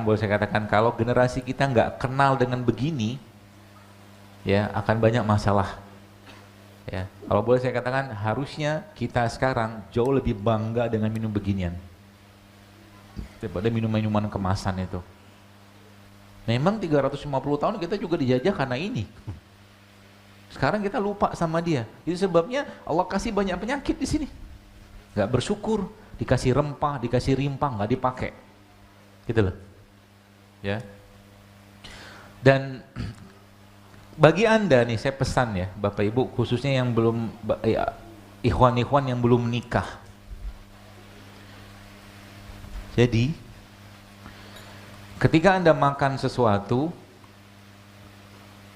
sekarang boleh saya katakan, kalau generasi kita nggak kenal dengan begini, ya akan banyak masalah. Ya, kalau boleh saya katakan, harusnya kita sekarang jauh lebih bangga dengan minum beginian daripada minuman kemasan itu. Memang 350 tahun kita juga dijajah karena ini. Sekarang kita lupa sama dia. Itu sebabnya Allah kasih banyak penyakit di sini. Gak bersyukur, dikasih rempah, dikasih rimpang, gak dipakai. Gitu loh. Ya. Dan bagi Anda nih, saya pesan ya, Bapak Ibu, khususnya yang belum, ikhwan-ikhwan yang belum nikah. Jadi, ketika Anda makan sesuatu,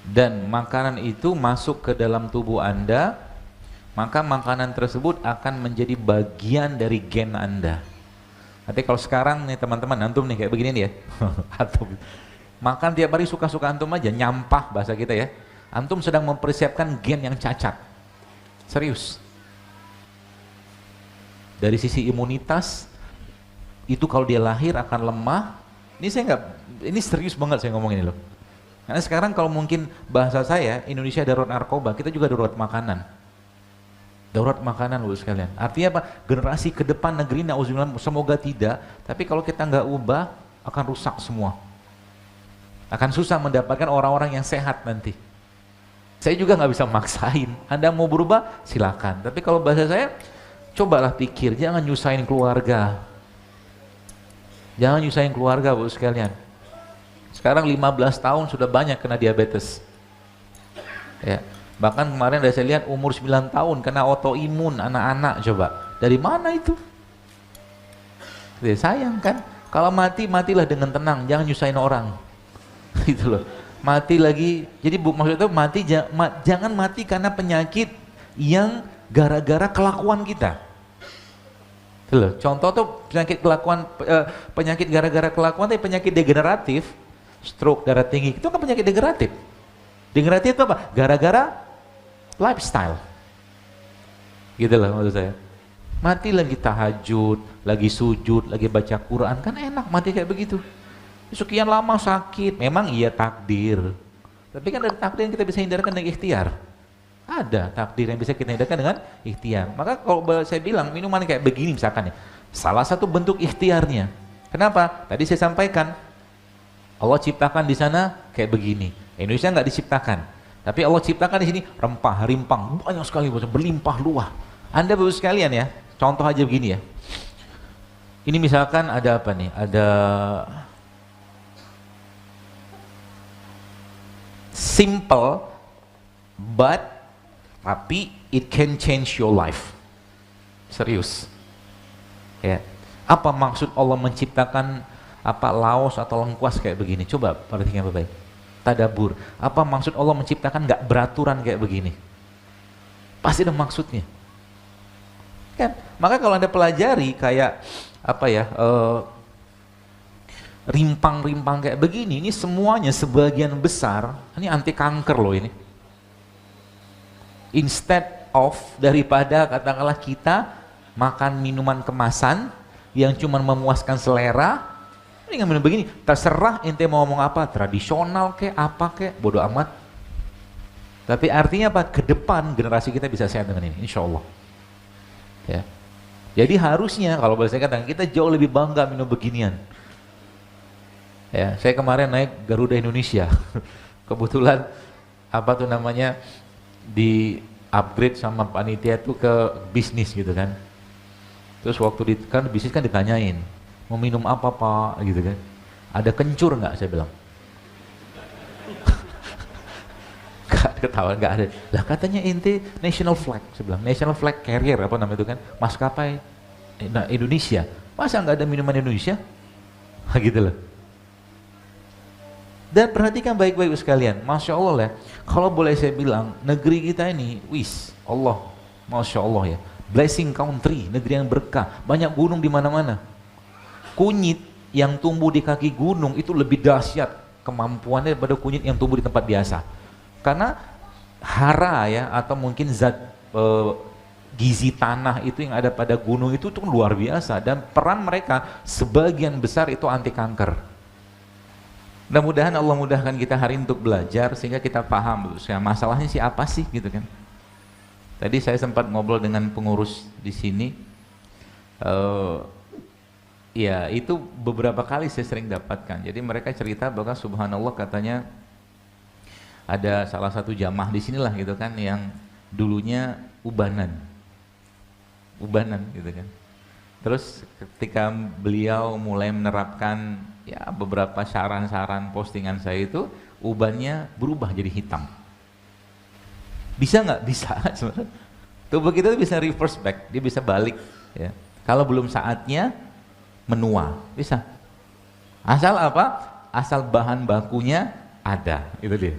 dan makanan itu masuk ke dalam tubuh Anda, maka makanan tersebut akan menjadi bagian dari gen Anda. Nanti kalau sekarang nih teman-teman, antum nih kayak begini nih ya, antum makan tiap hari suka-suka antum aja, nyampah bahasa kita ya, antum sedang mempersiapkan gen yang cacat. Serius. Dari sisi imunitas, itu kalau dia lahir akan lemah. Ini serius banget saya ngomong ini loh. Karena sekarang kalau mungkin bahasa saya, Indonesia darurat narkoba, kita juga darurat makanan. Darurat makanan loh sekalian. Artinya apa? Generasi ke depan negeri, na'udzubillah, semoga tidak, tapi kalau kita nggak ubah, akan rusak semua. Akan susah mendapatkan orang-orang yang sehat nanti. Saya juga nggak bisa maksain. Anda mau berubah, silakan. Tapi kalau bahasa saya, cobalah pikir, jangan nyusahin keluarga. Jangan nyusahin keluarga, Bu sekalian. Sekarang 15 tahun sudah banyak kena diabetes. Ya. Bahkan kemarin saya lihat umur 9 tahun kena autoimun anak-anak, coba. Dari mana itu? Ya, sayang kan? Kalau mati, matilah dengan tenang, jangan nyusahin orang. Gitu loh. Mati lagi. Jadi maksudnya mati jangan mati karena penyakit yang gara-gara kelakuan kita. Gitu loh. Contoh tuh penyakit gara-gara kelakuan tapi penyakit degeneratif. Stroke, darah tinggi, itu kan penyakit degeneratif. Degeneratif itu apa? Gara-gara lifestyle. Gitu lah maksud saya. Mati lagi tahajud, lagi sujud, lagi baca Quran, kan enak mati kayak begitu. Sekian lama sakit, memang iya takdir. Tapi kan dari takdir yang kita bisa hindarkan dengan ikhtiar. Ada takdir yang bisa kita hindarkan dengan ikhtiar. Maka kalau saya bilang minuman kayak begini misalkan ya, salah satu bentuk ikhtiarnya. Kenapa? Tadi saya sampaikan, Allah ciptakan di sana kayak begini. Indonesia nggak diciptakan, tapi Allah ciptakan di sini rempah, rimpang, banyak sekali, berlimpah luah. Anda baru sekalian ya, contoh aja begini ya. Ini misalkan ada apa nih? Ada simple, but tapi it can change your life. Serius. Ya. Apa maksud Allah menciptakan laos atau lengkuas kayak begini? Coba perhatikan baik-baik. Tadabur. Apa maksud Allah menciptakan nggak beraturan kayak begini? Pasti ada maksudnya. Kan? Maka kalau Anda pelajari kayak rimpang-rimpang kayak begini, ini semuanya sebagian besar ini anti kanker loh ini. Instead of daripada katakanlah kita makan minuman kemasan yang cuma memuaskan selera, ini nggak minum begini, terserah ente mau ngomong apa, tradisional kek, apa kek, bodoh amat. Tapi artinya apa? Ke depan generasi kita bisa sehat dengan ini, insya Allah. Ya. Jadi harusnya kalau boleh saya katakan kita jauh lebih bangga minum beginian. Ya, saya kemarin naik Garuda Indonesia, kebetulan di upgrade sama panitia tuh ke bisnis gitu kan. Terus waktu kan bisnis kan ditanyain, mau minum apa Pak gitu kan, ada kencur nggak, saya bilang. Ketahuan nggak ada. Lah katanya ente national flag, saya bilang national flag carrier apa namanya itu kan, maskapai Indonesia, masa nggak ada minuman Indonesia? Gitu loh. Dan perhatikan baik-baik sekalian, masya Allah ya, kalau boleh saya bilang negeri kita ini, Allah, masya Allah ya, blessing country, negeri yang berkah, banyak gunung di mana-mana. Kunyit yang tumbuh di kaki gunung itu lebih dahsyat kemampuannya daripada kunyit yang tumbuh di tempat biasa. Karena hara ya, atau mungkin zat gizi tanah itu yang ada pada gunung itu tuh luar biasa, dan peran mereka sebagian besar itu anti kanker. Mudah-mudahan Allah mudahkan kita hari ini untuk belajar sehingga kita paham masalahnya sih apa sih gitu kan. Tadi saya sempat ngobrol dengan pengurus di sini, ya itu beberapa kali saya sering dapatkan. Jadi mereka cerita bahwa subhanallah katanya ada salah satu jamaah di sinilah gitu kan yang dulunya ubanan gitu kan. Terus ketika beliau mulai menerapkan ya beberapa saran-saran postingan saya itu, ubannya berubah jadi hitam. Bisa nggak? Bisa sebenarnya. Tubuh kita bisa reverse back, dia bisa balik ya. Kalau belum saatnya menua, bisa. Asal apa? Asal bahan bakunya ada, itu dia.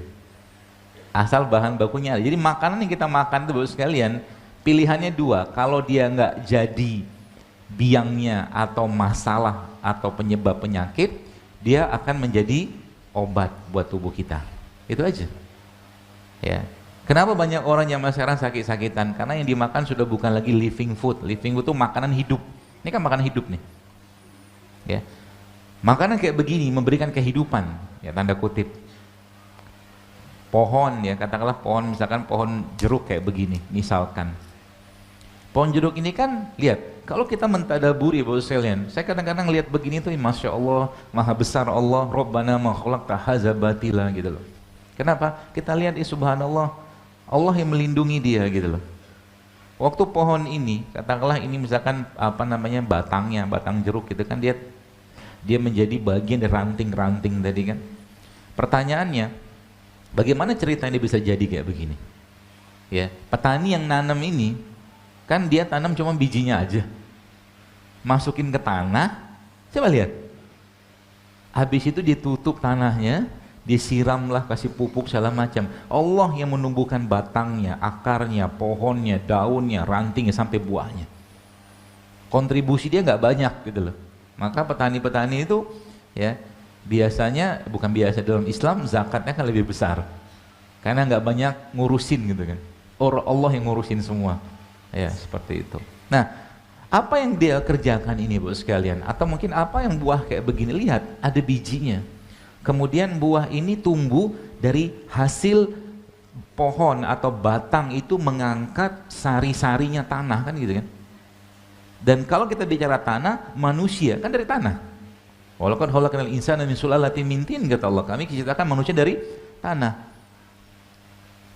Asal bahan bakunya ada. Jadi makanan yang kita makan itu Bapak sekalian, pilihannya dua. Kalau dia nggak jadi biangnya atau masalah atau penyebab penyakit, dia akan menjadi obat buat tubuh kita. Itu aja. Ya. Kenapa banyak orang yang sekarang sakit-sakitan? Karena yang dimakan sudah bukan lagi living food. Living food itu makanan hidup. Ini kan makanan hidup nih. Ya. Makanan kayak begini memberikan kehidupan, ya tanda kutip. Pohon ya, katakanlah pohon, misalkan pohon jeruk kayak begini, misalkan. Pohon jeruk ini kan, lihat, kalau kita mentadaburi Bapak sekalian, saya kadang-kadang lihat begini tuh, Masya Allah, Maha Besar Allah, Rabbana ma khalaqta hadza batila gitu loh. Kenapa? Kita lihat subhanallah, Allah yang melindungi dia gitu loh. Waktu pohon ini, katakanlah ini misalkan apa namanya batangnya, batang jeruk gitu kan, dia menjadi bagian dari ranting-ranting tadi kan. Pertanyaannya, bagaimana ceritanya dia bisa jadi kayak begini? Ya, petani yang nanam ini kan dia tanam cuma bijinya aja, masukin ke tanah, coba lihat, habis itu ditutup tanahnya, disiramlah, kasih pupuk segala macam. Allah yang menumbuhkan batangnya, akarnya, pohonnya, daunnya, rantingnya sampai buahnya. Kontribusi dia nggak banyak gitu loh. Maka petani-petani itu ya biasanya, bukan biasa, dalam Islam zakatnya kan lebih besar karena nggak banyak ngurusin gitu kan. Allah yang ngurusin semua. Ya, seperti itu. Nah, apa yang dia kerjakan ini Bapak sekalian? Atau mungkin apa yang buah kayak begini, lihat, ada bijinya. Kemudian buah ini tumbuh dari hasil pohon atau batang itu mengangkat sari-sarinya tanah kan gitu kan. Dan kalau kita bicara tanah, manusia kan dari tanah. Walaupun khalaqnal insana min sulalatin min tin, kata Allah, kami ciptakan manusia dari tanah.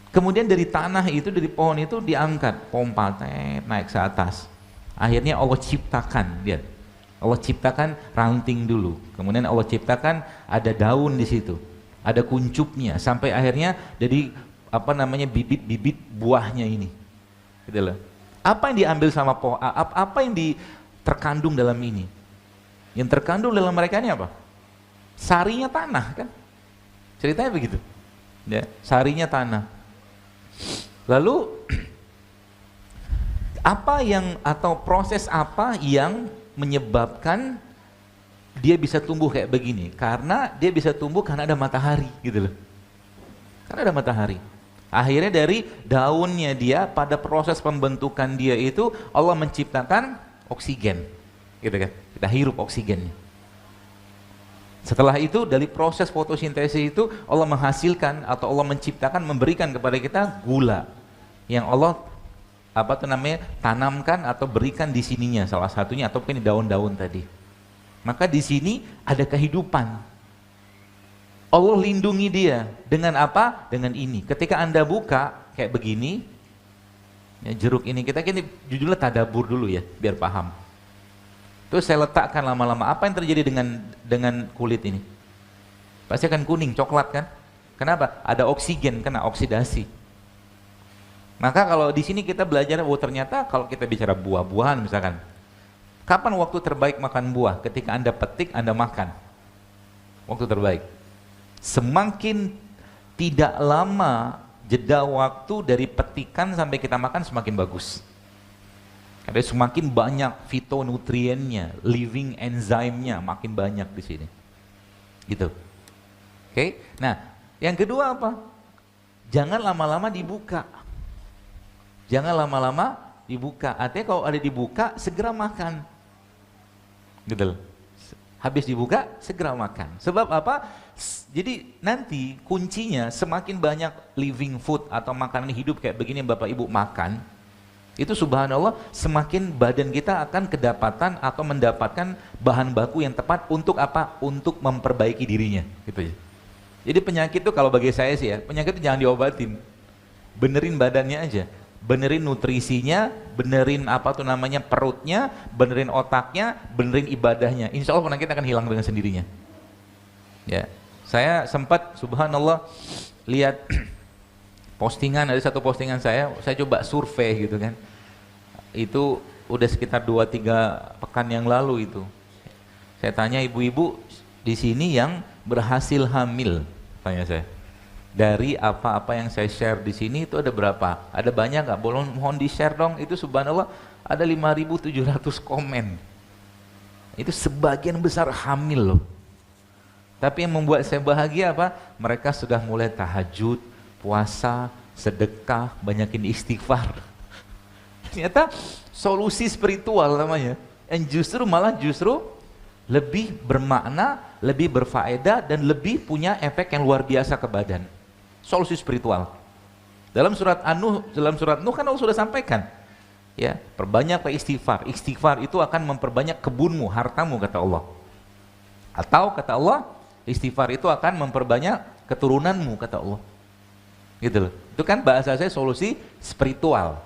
Kemudian dari tanah itu, dari pohon itu diangkat, pompa, naik ke atas. Akhirnya Allah ciptakan, lihat. Allah ciptakan ranting dulu. Kemudian Allah ciptakan ada daun di situ. Ada kuncupnya sampai akhirnya jadi apa namanya bibit-bibit buahnya ini. Gitu loh. Apa yang diambil sama pohon? Apa yang terkandung dalam ini? Yang terkandung dalam mereka ini apa? Sarinya tanah kan? Ceritanya begitu. Ya, sarinya tanah. Lalu apa yang atau proses apa yang menyebabkan dia bisa tumbuh kayak begini? Karena dia bisa tumbuh karena ada matahari gitu loh. Karena ada matahari. Akhirnya dari daunnya dia, pada proses pembentukan dia itu Allah menciptakan oksigen. Gitu kan? Kita hirup oksigennya. Setelah itu dari proses fotosintesis itu Allah menghasilkan atau Allah menciptakan, memberikan kepada kita gula yang Allah apa tuh namanya tanamkan atau berikan di sininya, salah satunya ataupun di daun-daun tadi. Maka di sini ada kehidupan. Allah lindungi dia dengan apa? Dengan ini. Ketika Anda buka kayak begini, ya, jeruk ini kita judulnya tadabur dulu ya biar paham. Terus saya letakkan lama-lama, apa yang terjadi dengan kulit ini? Pasti akan kuning, coklat kan? Kenapa? Ada oksigen, kena oksidasi. Maka kalau di sini kita belajar, oh ternyata kalau kita bicara buah-buahan misalkan, kapan waktu terbaik makan buah? Ketika Anda petik, Anda makan. Waktu terbaik. Semakin tidak lama jeda waktu dari petikan sampai kita makan semakin bagus. Karena semakin banyak fitonutriennya, living enzimnya makin banyak di sini. Gitu. Oke. Nah, yang kedua apa? Jangan lama-lama dibuka. Jangan lama-lama dibuka. Artinya kalau ada dibuka segera makan. Gitu loh. Habis dibuka, segera makan. Sebab apa? Jadi nanti kuncinya semakin banyak living food atau makanan hidup kayak begini Bapak Ibu makan, itu subhanallah semakin badan kita akan kedapatan atau mendapatkan bahan baku yang tepat untuk apa? Untuk memperbaiki dirinya. Gitu ya. Jadi penyakit itu kalau bagi saya sih ya, penyakit itu jangan diobatin. Benerin badannya aja. Benerin nutrisinya, benerin apa tuh namanya perutnya, benerin otaknya, benerin ibadahnya. Insya Allah penyakit akan hilang dengan sendirinya. Ya, saya sempat subhanallah lihat postingan, ada satu postingan saya coba survei gitu kan. Itu udah sekitar 2-3 pekan yang lalu itu. Saya tanya ibu-ibu di sini yang berhasil hamil, tanya saya. Dari apa-apa yang saya share di sini itu ada berapa? Ada banyak nggak? Mohon di-share dong. Itu subhanallah ada 5.700 komen. Itu sebagian besar hamil loh. Tapi yang membuat saya bahagia apa? Mereka sudah mulai tahajud, puasa, sedekah, banyakin istighfar. Ternyata solusi spiritual namanya. Dan justru lebih bermakna, lebih berfaedah, dan lebih punya efek yang luar biasa ke badan. Solusi spiritual. Dalam surat Nuh kan Allah sudah sampaikan, ya, perbanyaklah istighfar. Istighfar itu akan memperbanyak kebunmu, hartamu, kata Allah. Atau kata Allah, istighfar itu akan memperbanyak keturunanmu, kata Allah. Gitu loh. Itu kan bahasa saya solusi spiritual.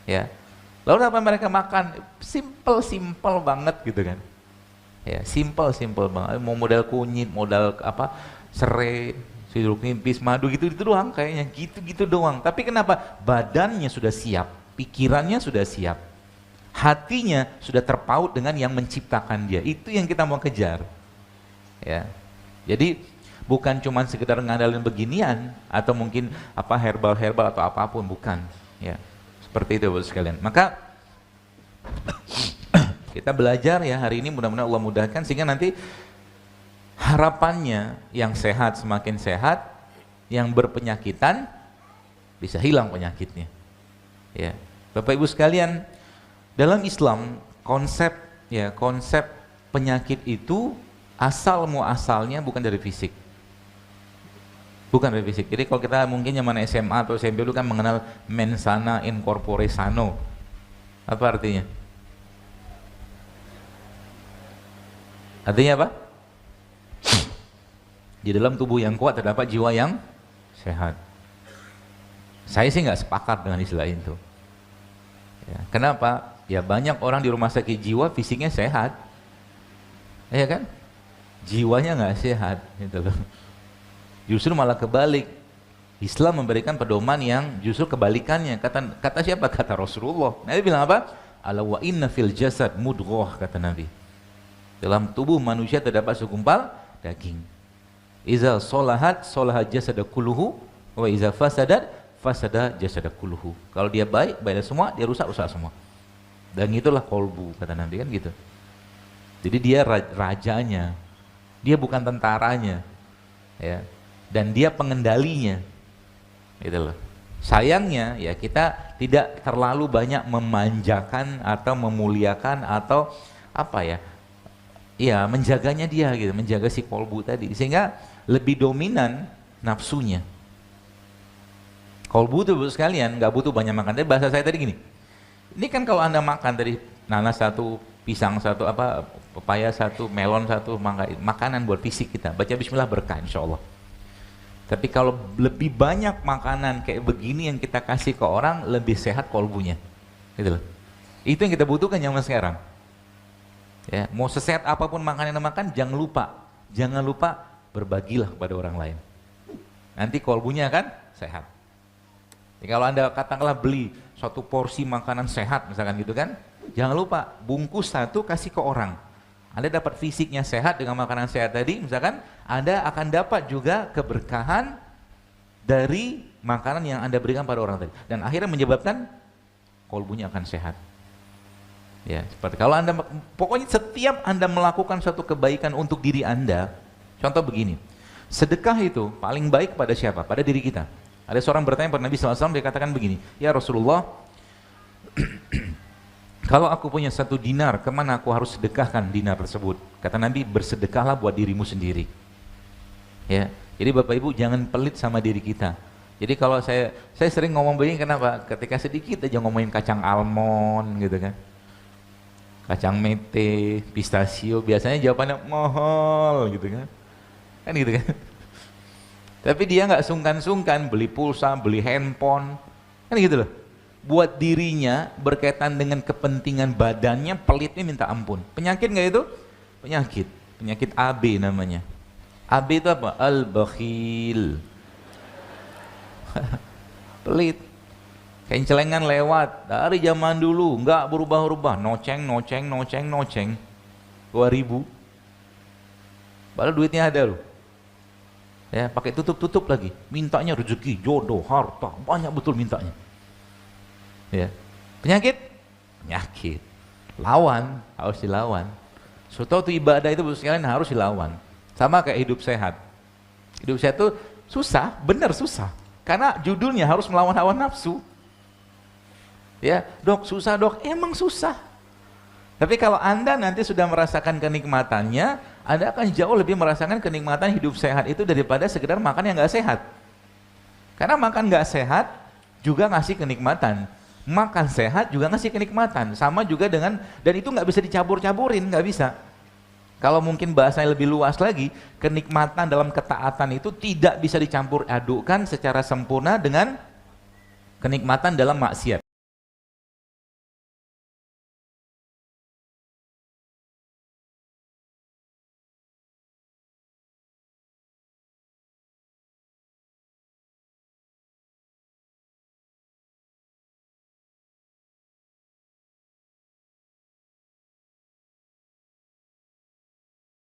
Ya. Lalu apa mereka makan? Simple banget gitu kan. Ya, simple banget. Mau modal kunyit, modal apa? Serai, sidruk nipis, madu gitu doang kayaknya, gitu doang. Tapi kenapa? Badannya sudah siap, pikirannya sudah siap, hatinya sudah terpaut dengan yang menciptakan dia. Itu yang kita mau kejar. Ya. Jadi bukan cuma sekedar ngandalin beginian atau mungkin apa herbal atau apapun, bukan. Ya. Seperti itu Bapak sekalian. Maka kita belajar ya hari ini, mudah-mudahan Allah mudahkan sehingga nanti harapannya yang sehat semakin sehat, yang berpenyakitan bisa hilang penyakitnya. Ya, Bapak Ibu sekalian, dalam Islam konsep penyakit itu asal muasalnya bukan dari fisik. Bukan dari fisik. Jadi kalau kita mungkin zaman SMA atau SMP dulu kan mengenal mens sana in corpore sano. Apa artinya? Artinya apa? Di dalam tubuh yang kuat terdapat jiwa yang sehat. Saya sih nggak sepakat dengan istilah itu. Ya, kenapa? Ya banyak orang di rumah sakit jiwa fisiknya sehat, ya kan? Jiwanya nggak sehat, gitu loh. Justru malah kebalik. Islam memberikan pedoman yang justru kebalikannya. Kata siapa? Kata Rasulullah. Nabi bilang apa? Ala wa inna fil jasad mudghah, kata Nabi. Dalam tubuh manusia terdapat segumpal daging. Iza solahat jasada kulluhu wa iza fasadat fasada jasada kulluhu. Kalau dia baik semua, dia rusak semua. Dan itulah kolbu, kata Nabi kan gitu. Jadi dia rajanya, dia bukan tentaranya, ya. Dan dia pengendalinya, gitu loh. Sayangnya ya kita tidak terlalu banyak memanjakan atau memuliakan atau apa ya, ya menjaganya dia gitu, menjaga si kolbu tadi, sehingga lebih dominan nafsunya. Kolbu itu sekalian nggak butuh banyak makan. Tapi bahasa saya tadi gini, ini kan kalau Anda makan dari nanas satu, pisang satu, apa pepaya satu, melon satu, makanan buat fisik kita, baca bismillah berkah insya Allah. Tapi kalau lebih banyak makanan kayak begini yang kita kasih ke orang, lebih sehat kolbunya, gitu loh. Itu yang kita butuhkan zaman sekarang. Ya, mau sesehat apapun makanan yang makan, jangan lupa berbagilah kepada orang lain. Nanti kolbunya akan sehat. Ya, kalau Anda katakanlah beli suatu porsi makanan sehat misalkan gitu kan, jangan lupa bungkus satu kasih ke orang. Anda dapat fisiknya sehat dengan makanan sehat tadi, misalkan Anda akan dapat juga keberkahan dari makanan yang Anda berikan pada orang tadi, dan akhirnya menyebabkan kolbunya akan sehat. Ya, seperti kalau Anda, pokoknya setiap Anda melakukan suatu kebaikan untuk diri Anda, contoh begini, sedekah itu paling baik pada siapa? Pada diri kita. Ada seorang bertanya pada Nabi SAW, dia katakan begini, ya Rasulullah, Kalau aku punya 1 dinar, kemana aku harus sedekahkan dinar tersebut? Kata Nabi, bersedekahlah buat dirimu sendiri. Ya, jadi Bapak Ibu jangan pelit sama diri kita. Jadi kalau saya sering ngomong begini, kenapa? Ketika sedikit aja ngomongin kacang almond gitu kan, kacang mete, pistachio, biasanya jawabannya mahal gitu kan gitu kan. Tapi dia nggak sungkan-sungkan beli pulsa, beli handphone, kan gitu loh. Buat dirinya berkaitan dengan kepentingan badannya, pelitnya minta ampun. Penyakit nggak itu? Penyakit AB namanya. AB itu apa? Al-bakhil. Pelit. Kencelengan lewat dari zaman dulu, nggak berubah-ubah, noceng. 2000. Padahal duitnya ada loh. Ya, pakai tutup lagi. Mintanya rezeki, jodoh, harta, banyak betul mintanya. Ya. Penyakit, lawan, harus dilawan. Suatu ibadah itu sekalian harus dilawan. Sama kayak hidup sehat. Hidup sehat itu susah, benar susah. Karena judulnya harus melawan hawa nafsu. Ya, dok susah dok, emang susah. Tapi kalau Anda nanti sudah merasakan kenikmatannya, Anda akan jauh lebih merasakan kenikmatan hidup sehat itu daripada sekedar makan yang nggak sehat. Karena makan nggak sehat juga ngasih kenikmatan. Makan sehat juga ngasih kenikmatan, sama juga dengan, dan itu nggak bisa dicampur-campurin, nggak bisa. Kalau mungkin bahasanya lebih luas lagi, kenikmatan dalam ketaatan itu tidak bisa dicampur adukkan secara sempurna dengan kenikmatan dalam maksiat.